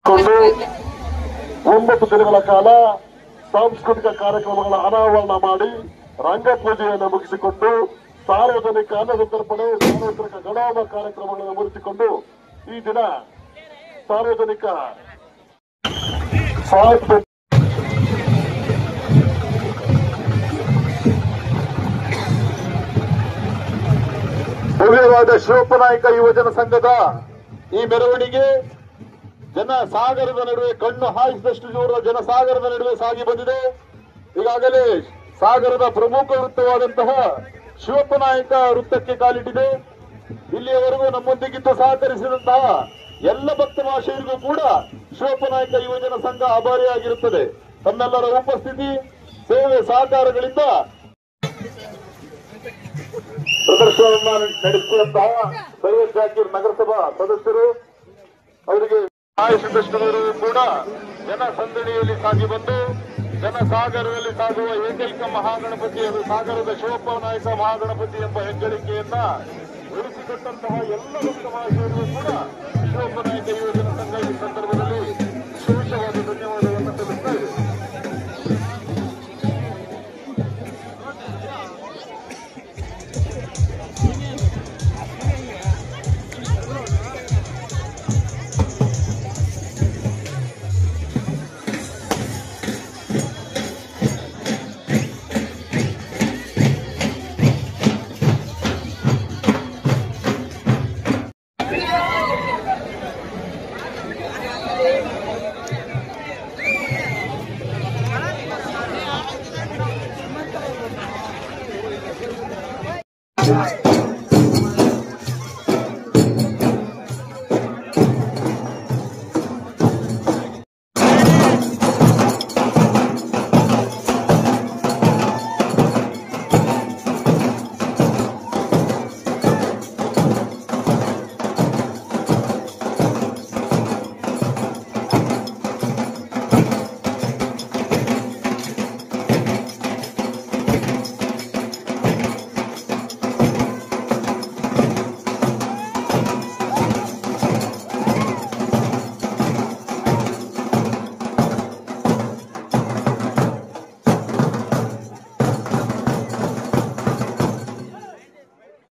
9 ದಿನಗಳ ಕಾಲ ಸಾಂಸ್ಕೃತಿಕ ಕಾರ್ಯಕ್ರಮಗಳ ಅನಾವರಣ ಮಾಡಿ ರಂಗಪೂಜೆಯನ್ನು ಮುಗಿಸಿಕೊಂಡು ಸಾರ್ವಜನಿಕ ಅನ್ನಸಂತರ್ಪಣೆ ಸಾರ್ವತ್ರಿಕ ಗಣಾಮ ಕಾರ್ಯಕ್ರಮಗಳನ್ನು ಮುಗಿಸಿಕೊಂಡು ಈ ದಿನ ಸಾರ್ವಜನಿಕ ಭವ್ಯವಾದ ಶಿವಪ್ಪನಾಯಕ ಯುವಜನ ಸಂಘದ ಈ ಮೆರವಣಿಗೆ ಜನಸಾಗರದ ನಡುವೆ ಕಣ್ಣು ಹಾಯಿಸಿದಷ್ಟು ದೂರದ ಜನಸಾಗರದ ನಡುವೆ ಸಾಗಿ ಬಂದಿದೆ. ಈಗಾಗಲೇ ಸಾಗರದ ಪ್ರಮುಖ ವೃತ್ತವಾದಂತಹ ಶಿವಪ್ಪನಾಯಕ ವೃತ್ತಕ್ಕೆ ಕಾಲಿಟ್ಟಿದೆ. ಇಲ್ಲಿಯವರೆಗೂ ನಮ್ಮೊಂದಿಗಿದ್ದು ಸಹಕರಿಸಿದಂತಹ ಎಲ್ಲ ಭಕ್ತ ಮಹಾಶಯರಿಗೂ ಕೂಡ ಶಿವಪ್ಪನಾಯಕ ಯುವಜನ ಸಂಘ ಆಭಾರಿಯಾಗಿರುತ್ತದೆ. ತಮ್ಮೆಲ್ಲರ ಉಪಸ್ಥಿತಿ ಸೇವೆ ಸಹಕಾರಗಳಿಂದ ಪ್ರದರ್ಶನವನ್ನು ನಡೆಸಿದಂತಹ ಸೈಯದ್ ಜಾಕೀರ್ ನಗರಸಭಾ ಸದಸ್ಯರು ಅವರಿಗೆ ಆಯಿಸಿದಷ್ಟವರು ಕೂಡ ಜನಸಂದಣಿಯಲ್ಲಿ ಸಾಗಿ ಬಂದು ಜನಸಾಗರದಲ್ಲಿ ಸಾಗುವ ಏಕೈಕ ಮಹಾಗಣಪತಿಯನ್ನು ಸಾಗರದ ಶಿವಪ್ಪನಾಯಕ ಮಹಾಗಣಪತಿ ಎಂಬ ಹೆಗ್ಗಳಿಕೆಯನ್ನ ಉಳಿಸಿಕೊಟ್ಟಂತಹ ಎಲ್ಲ ಭಕ್ತ ಮಹಾಶಯರಿಗೂ ಕೂಡ ಶಿವಪ್ಪನಾಯಕ ಯುವಜನ ಸಂಘ ಈ ಸಂದರ್ಭ